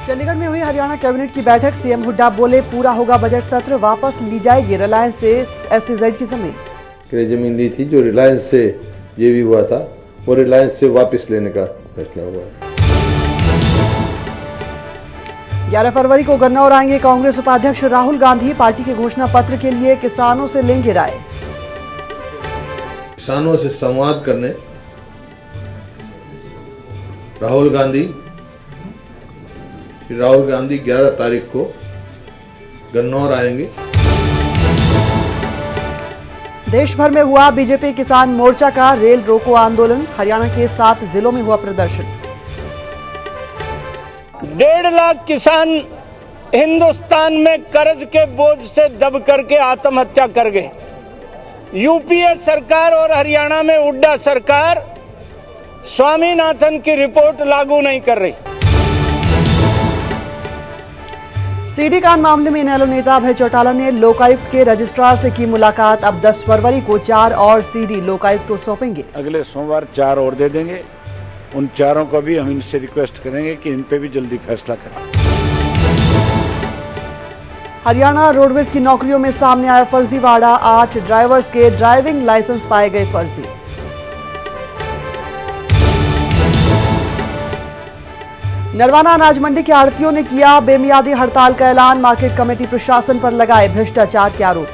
चंडीगढ़ में हुई हरियाणा कैबिनेट की बैठक। सीएम हुड्डा बोले पूरा होगा बजट सत्र, वापस ली जाएगी रिलायंस से SEZ की जमीन। जमीन ली थी जो रिलायंस से ये भी हुआ था, वो रिलायंस से वापस लेने का फैसला हुआ है। 11 फरवरी को गन्नौर आएंगे कांग्रेस उपाध्यक्ष राहुल गांधी। पार्टी के घोषणा पत्र के लिए किसानों से लेंगे राय। किसानों से संवाद करने राहुल गांधी 11 तारीख को गन्नौर आएंगे। देश भर में हुआ बीजेपी किसान मोर्चा का रेल रोको आंदोलन। हरियाणा के 7 जिलों में हुआ प्रदर्शन। 1.5 लाख किसान हिंदुस्तान में कर्ज के बोझ से दब करके आत्महत्या कर गए। यूपीए सरकार और हरियाणा में हुड्डा सरकार स्वामीनाथन की रिपोर्ट लागू नहीं कर रही। सीडी कांड मामले में इनेलो नेता अभय चौटाला ने लोकायुक्त के रजिस्ट्रार से की मुलाकात। अब 10 फरवरी को 4 और सीडी लोकायुक्त को सौंपेंगे। अगले सोमवार 4 और दे देंगे। उन चारों को भी हम इनसे रिक्वेस्ट करेंगे कि इन पे भी जल्दी फैसला करें। हरियाणा रोडवेज की नौकरियों में सामने आया फर्जीवाड़ा। 8 ड्राइवर्स के ड्राइविंग लाइसेंस पाए गए फर्जी। नरवाना अनाज मंडी के आड़तियों ने किया बेमियादी हड़ताल का ऐलान। मार्केट कमेटी प्रशासन पर लगाए भ्रष्टाचार के आरोप।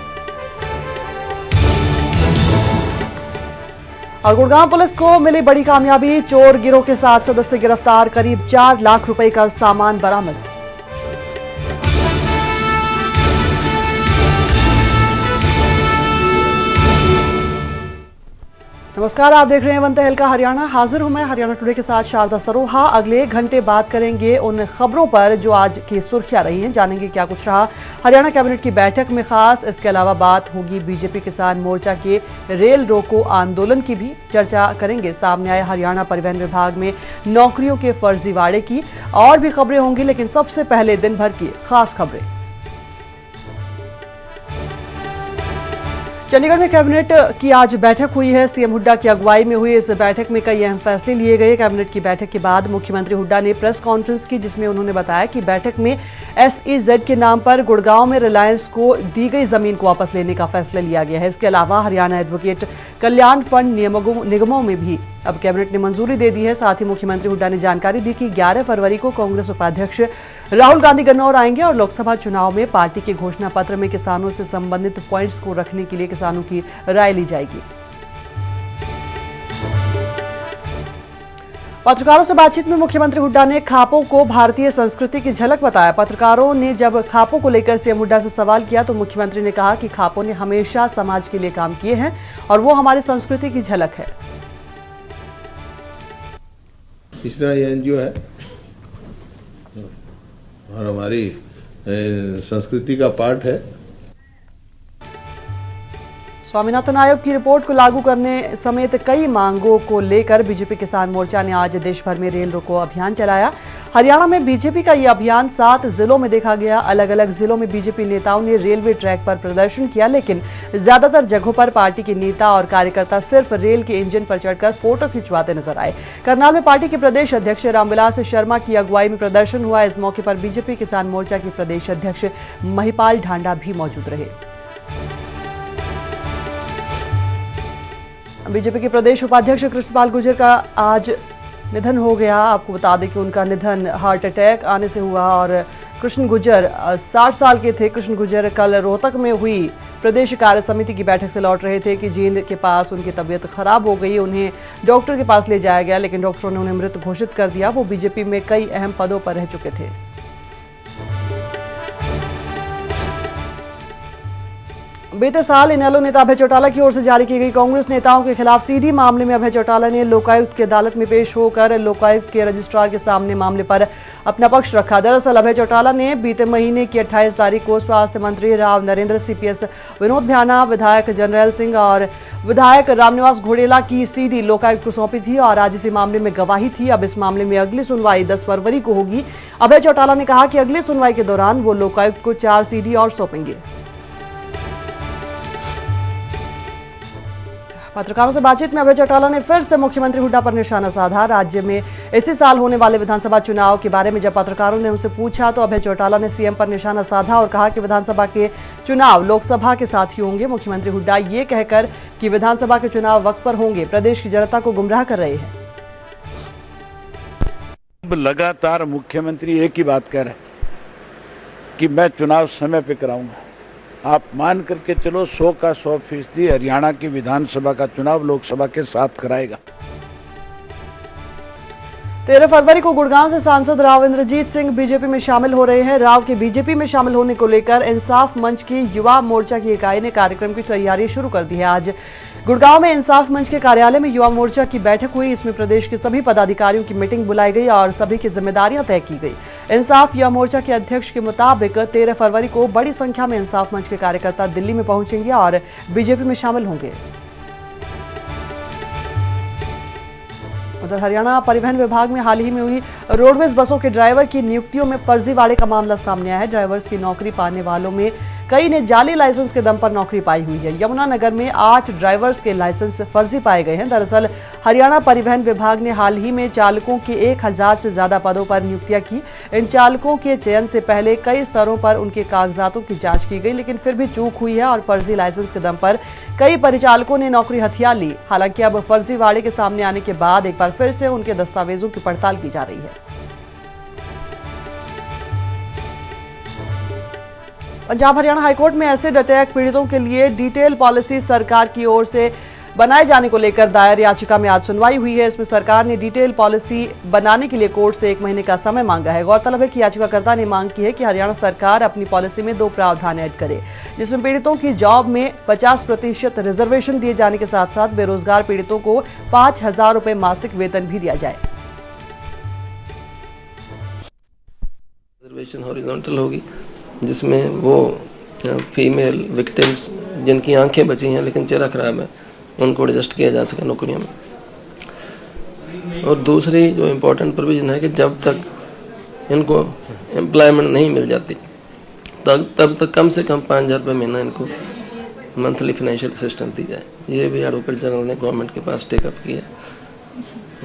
और गुड़गांव पुलिस को मिली बड़ी कामयाबी। चोर गिरोह के 7 सदस्य गिरफ्तार। करीब 4 लाख रुपए का सामान बरामद। नमस्कार, आप देख रहे हैं वन तहलका हरियाणा। हाजिर हूं मैं हरियाणा टुडे के साथ शारदा सरोहा। अगले घंटे बात करेंगे उन खबरों पर जो आज की सुर्खियां रही हैं। जानेंगे क्या कुछ रहा हरियाणा कैबिनेट की बैठक में खास। इसके अलावा बात होगी बीजेपी किसान मोर्चा के रेल रोको आंदोलन की भी चर्चा करेंगे। सामने आए हरियाणा परिवहन विभाग में नौकरियों के फर्जीवाड़े की और भी खबरें होंगी, लेकिन सबसे पहले दिन भर की खास खबरें। चंडीगढ़ में कैबिनेट की आज बैठक हुई है। सीएम हुड्डा की अगुवाई में हुई इस बैठक में कई अहम फैसले लिए गए। कैबिनेट की बैठक के बाद मुख्यमंत्री हुड्डा ने प्रेस कॉन्फ्रेंस की, जिसमें उन्होंने बताया कि बैठक में SEZ के नाम पर गुड़गांव में रिलायंस को दी गई जमीन को वापस लेने का फैसला लिया गया है। इसके अलावा हरियाणा एडवोकेट कल्याण फंड निगमों में भी अब कैबिनेट ने मंजूरी दे दी है। साथ ही मुख्यमंत्री हुड्डा ने जानकारी दी कि 11 फरवरी को कांग्रेस उपाध्यक्ष राहुल गांधी गन्नौर आएंगे और लोकसभा चुनाव में पार्टी के घोषणा पत्र में किसानों से संबंधित पॉइंट्स को रखने के लिए किसानों की राय ली जाएगी। पत्रकारों से बातचीत में मुख्यमंत्री हुड्डा ने खापों को भारतीय संस्कृति की झलक बताया। पत्रकारों ने जब खापों को लेकर सीएम हुड्डा से सवाल किया तो मुख्यमंत्री ने कहा कि खापों ने हमेशा समाज के लिए काम किए हैं और वो हमारी संस्कृति की झलक है। इस तरह ये NGO है और हमारी संस्कृति का पार्ट है। स्वामीनाथन आयोग की रिपोर्ट को लागू करने समेत कई मांगों को लेकर बीजेपी किसान मोर्चा ने आज देश भर में रेल रोको अभियान चलाया। हरियाणा में बीजेपी का यह अभियान 7 जिलों में देखा गया। अलग अलग जिलों में बीजेपी नेताओं ने रेलवे ट्रैक पर प्रदर्शन किया, लेकिन ज्यादातर जगहों पर पार्टी के नेता और कार्यकर्ता सिर्फ रेल के इंजन पर चढ़कर फोटो खिंचवाते नजर आए। करनाल में पार्टी के प्रदेश अध्यक्ष रामविलास शर्मा की अगुवाई में प्रदर्शन हुआ। इस मौके पर बीजेपी किसान मोर्चा के प्रदेश अध्यक्ष महिपाल ढांडा भी मौजूद रहे। बीजेपी के प्रदेश उपाध्यक्ष कृष्णपाल गुर्जर का आज निधन हो गया। आपको बता दें कि उनका निधन हार्ट अटैक आने से हुआ और कृष्ण गुर्जर 60 साल के थे। कृष्ण गुर्जर कल रोहतक में हुई प्रदेश कार्य समिति की बैठक से लौट रहे थे कि जींद के पास उनकी तबीयत खराब हो गई। उन्हें डॉक्टर के पास ले जाया गया, लेकिन डॉक्टरों ने उन्हें मृत घोषित कर दिया। वो बीजेपी में कई अहम पदों पर रह चुके थे। बीते साल इनेलो नेता अभय चौटाला की ओर से जारी की गई कांग्रेस नेताओं के खिलाफ सीडी मामले में अभय चौटाला ने लोकायुक्त की अदालत में पेश होकर लोकायुक्त के रजिस्ट्रार के सामने मामले पर अपना पक्ष रखा। दरअसल अभय चौटाला ने बीते महीने की 28 तारीख को स्वास्थ्य मंत्री राव नरेंद्र, CPS विनोद भ्याना, विधायक जनरल सिंह और विधायक रामनिवास घोडेला की सीडी लोकायुक्त को सौंपी थी और आज इसी मामले में गवाही थी। अब इस मामले में अगली सुनवाई 10 फरवरी को होगी। अभय चौटाला ने कहा कि अगली सुनवाई के दौरान वो लोकायुक्त को 4 सीडी और सौंपेंगे। पत्रकारों से बातचीत में अभय चौटाला ने फिर से मुख्यमंत्री हुड्डा पर निशाना साधा। राज्य में इसी साल होने वाले विधानसभा चुनाव के बारे में जब पत्रकारों ने उनसे पूछा तो अभय चौटाला ने सीएम पर निशाना साधा और कहा कि विधानसभा के चुनाव लोकसभा के साथ ही होंगे। मुख्यमंत्री हुड्डा ये कहकर कि विधानसभा के चुनाव वक्त पर होंगे, प्रदेश की जनता को गुमराह कर रहे हैं। लगातार मुख्यमंत्री एक ही बात कह रहे हैं कि मैं चुनाव समय पे कराऊंगा। आप मान करके चलो 100 का 100% हरियाणा की विधानसभा का चुनाव लोकसभा के साथ कराएगा। 13 फरवरी को गुड़गांव से सांसद राव इंद्रजीत सिंह बीजेपी में शामिल हो रहे हैं। राव के बीजेपी में शामिल होने को लेकर इंसाफ मंच की युवा मोर्चा की इकाई ने कार्यक्रम की तैयारी शुरू कर दी है। आज गुड़गांव में इंसाफ मंच के कार्यालय में युवा मोर्चा की बैठक हुई। इसमें प्रदेश के सभी पदाधिकारियों की मीटिंग बुलाई गई और सभी की जिम्मेदारियां तय की गई। इंसाफ युवा मोर्चा के अध्यक्ष के मुताबिक 13 फरवरी को बड़ी संख्या में इंसाफ मंच के कार्यकर्ता दिल्ली में पहुंचेंगे और बीजेपी में शामिल होंगे। उधर हरियाणा परिवहन विभाग में हाल ही में हुई रोडवेज बसों के ड्राइवर की नियुक्तियों में फर्जीवाड़े का मामला सामने आया है। ड्राइवर्स की नौकरी पाने वालों में कई ने जाली लाइसेंस के दम पर नौकरी पाई हुई है। यमुनानगर में 8 ड्राइवर्स के लाइसेंस फर्जी पाए गए हैं। दरअसल हरियाणा परिवहन विभाग ने हाल ही में चालकों के 1000 से ज्यादा पदों पर नियुक्तियां की। इन चालकों के चयन से पहले कई स्तरों पर उनके कागजातों की जांच की गई, लेकिन फिर भी चूक हुई है और फर्जी लाइसेंस के दम पर कई परिचालकों ने नौकरी हथिया ली। हालांकि अब फर्जीवाड़े के सामने आने के बाद एक बार फिर से उनके दस्तावेजों की पड़ताल की जा रही है। पंजाब हरियाणा हाईकोर्ट में एसिड अटैक पीड़ितों के लिए डिटेल पॉलिसी सरकार की ओर से बनाए जाने को लेकर दायर याचिका में आज सुनवाई हुई है। इसमें सरकार ने डिटेल पॉलिसी बनाने के लिए कोर्ट से 1 महीने का समय मांगा है। गौरतलब है कि याचिकाकर्ता ने मांग की है कि हरियाणा सरकार अपनी पॉलिसी में 2 प्रावधान ऐड करे, जिसमें पीड़ितों की जॉब में 50% रिजर्वेशन दिए जाने के साथ साथ बेरोजगार पीड़ितों को 5000 रुपए मासिक वेतन भी दिया जाए। रिजर्वेशन हॉरिजॉन्टल होगी, जिसमें वो फीमेल विक्टिम्स जिनकी आंखें बची हैं लेकिन चेहरा खराब है, उनको एडजस्ट किया जा सके नौकरियों में। और दूसरी जो इम्पोर्टेंट प्रोविजन है कि जब तक इनको एम्प्लॉयमेंट नहीं मिल जाती तब तक कम से कम 5000 रुपये महीना इनको मंथली फाइनेंशियल असिस्टेंस दी जाए। ये भी एडवोकेट जनरल ने गवर्नमेंट के पास टेकअप किया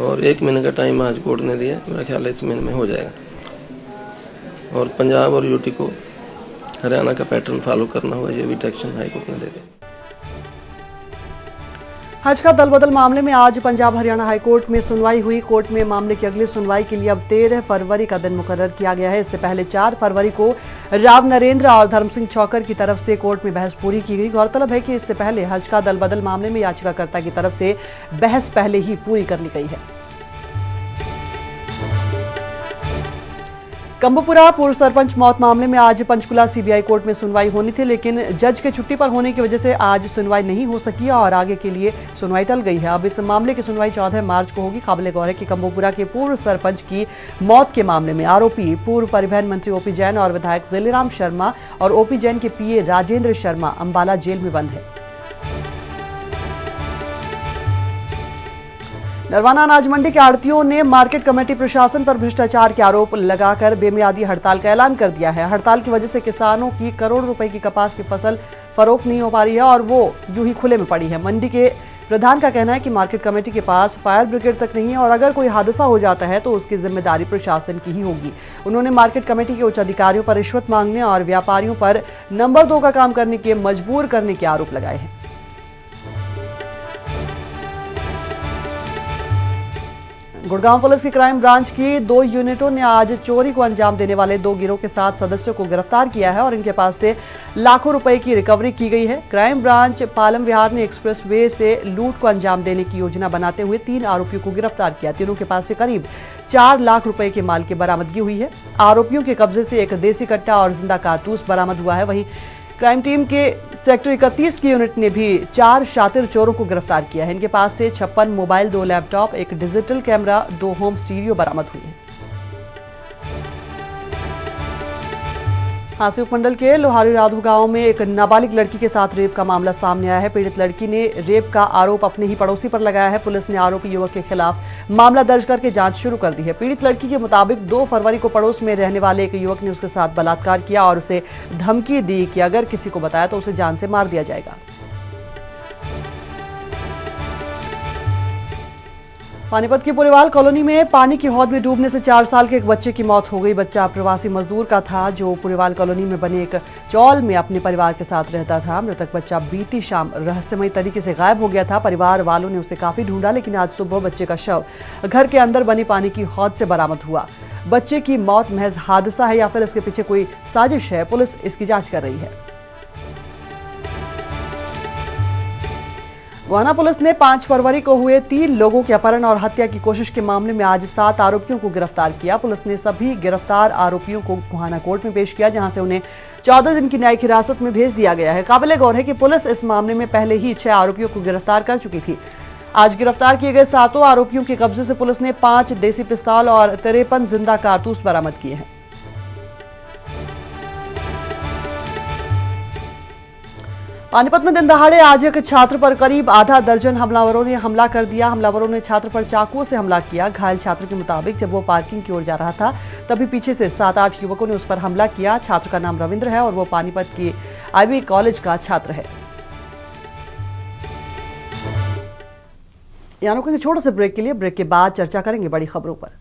और 1 महीने का टाइम आज कोर्ट ने दिया। मेरा ख्याल है इस महीने में हो जाएगा। और पंजाब और यूटी को हरियाणा का पैटर्न फॉलो करना होगा, ये भी डायरेक्शन हाईकोर्ट ने दे दिया। हज का दल बदल मामले में आज पंजाब हरियाणा हाईकोर्ट में सुनवाई हुई। कोर्ट में मामले की अगली सुनवाई के लिए अब 13 फरवरी का दिन मुकर्रर किया गया है। इससे पहले 4 फरवरी को राव नरेंद्र और धर्म सिंह चौकर की तरफ से कोर्ट में बहस पूरी की गई। गौरतलब है कि इससे पहले हज का दल बदल मामले में याचिकाकर्ता की तरफ से बहस पहले ही पूरी कर ली गई है। कंबोपुरा पूर्व सरपंच मौत मामले में आज पंचकुला सीबीआई कोर्ट में सुनवाई होनी थी, लेकिन जज के छुट्टी पर होने की वजह से आज सुनवाई नहीं हो सकी और आगे के लिए सुनवाई टल गई है। अब इस मामले की सुनवाई 14 मार्च को होगी। काबिले गौर है कि कंबोपुरा के पूर्व सरपंच की मौत के मामले में आरोपी पूर्व परिवहन मंत्री ओपी जैन और विधायक जिलेराम शर्मा और ओपी जैन के पीए राजेंद्र शर्मा अंबाला जेल में बंद है। नरवाना अनाज मंडी के आड़तियों ने मार्केट कमेटी प्रशासन पर भ्रष्टाचार के आरोप लगाकर बेमियादी हड़ताल का ऐलान कर दिया है। हड़ताल की वजह से किसानों की करोड़ रुपए की कपास की फसल फरोख्त नहीं हो पा रही है और वो यूं ही खुले में पड़ी है। मंडी के प्रधान का कहना है कि मार्केट कमेटी के पास फायर ब्रिगेड तक नहीं है और अगर कोई हादसा हो जाता है तो उसकी जिम्मेदारी प्रशासन की ही होगी। उन्होंने मार्केट कमेटी के उच्च अधिकारियों पर रिश्वत मांगने और व्यापारियों पर नंबर 2 का काम करने के मजबूर करने के आरोप लगाए हैं। गुड़गांव पुलिस की क्राइम ब्रांच की 2 यूनिटों ने आज चोरी को अंजाम देने वाले 2 गिरोह के 7 सदस्यों को गिरफ्तार किया है और इनके पास से लाखों रुपए की रिकवरी की गई है। क्राइम ब्रांच पालम विहार ने एक्सप्रेसवे से लूट को अंजाम देने की योजना बनाते हुए 3 आरोपियों को गिरफ्तार किया। तीनों के पास से करीब 4 लाख रुपए के माल की बरामदगी हुई है। आरोपियों के कब्जे से एक देसी कट्टा और जिंदा कारतूस बरामद हुआ है। वहीं क्राइम टीम के सेक्टर 31 की यूनिट ने भी 4 शातिर चोरों को गिरफ्तार किया है। इनके पास से 56 मोबाइल, 2 लैपटॉप, एक डिजिटल कैमरा, 2 होम स्टीरियो बरामद हुई है। हांसी उपमंडल के लोहारी राधू गांव में एक नाबालिग लड़की के साथ रेप का मामला सामने आया है। पीड़ित लड़की ने रेप का आरोप अपने ही पड़ोसी पर लगाया है। पुलिस ने आरोपी युवक के खिलाफ मामला दर्ज करके जांच शुरू कर दी है। पीड़ित लड़की के मुताबिक 2 फरवरी को पड़ोस में रहने वाले एक युवक ने उसके साथ बलात्कार किया और उसे धमकी दी कि अगर किसी को बताया तो उसे जान से मार दिया जाएगा। पानीपत की पुरेवाल कॉलोनी में पानी की हौद में डूबने से 4 साल के एक बच्चे की मौत हो गई। बच्चा प्रवासी मजदूर का था जो पुरेवाल कॉलोनी में बने एक चौल में अपने परिवार के साथ रहता था। मृतक बच्चा बीती शाम रहस्यमयी तरीके से गायब हो गया था। परिवार वालों ने उसे काफी ढूंढा, लेकिन आज सुबह बच्चे का शव घर के अंदर बनी पानी की हौद से बरामद हुआ। बच्चे की मौत महज हादसा है या फिर इसके पीछे कोई साजिश है, पुलिस इसकी जांच कर रही है। गोहाना पुलिस ने 5 फरवरी को हुए 3 लोगों के अपहरण और हत्या की कोशिश के मामले में आज 7 आरोपियों को गिरफ्तार किया। पुलिस ने सभी गिरफ्तार आरोपियों को गोहाना कोर्ट में पेश किया, जहां से उन्हें 14 दिन की न्यायिक हिरासत में भेज दिया गया है। काबिले गौर है कि पुलिस इस मामले में पहले ही 6 आरोपियों को गिरफ्तार कर चुकी थी। आज गिरफ्तार किए गए 7 आरोपियों के कब्जे से पुलिस ने 5 देसी पिस्तौल और 53 जिंदा कारतूस बरामद किए हैं। पानीपत में दिन दहाड़े आज एक छात्र पर करीब आधा दर्जन हमलावरों ने हमला कर दिया। हमलावरों ने छात्र पर चाकुओं से हमला किया। घायल छात्र के मुताबिक जब वो पार्किंग की ओर जा रहा था तभी पीछे से 7-8 युवकों ने उस पर हमला किया। छात्र का नाम रविंद्र है और वो पानीपत की IB कॉलेज का छात्र है। यहाँ रुकेंगे छोटे से ब्रेक के लिए। ब्रेक के बाद चर्चा करेंगे बड़ी खबरों पर।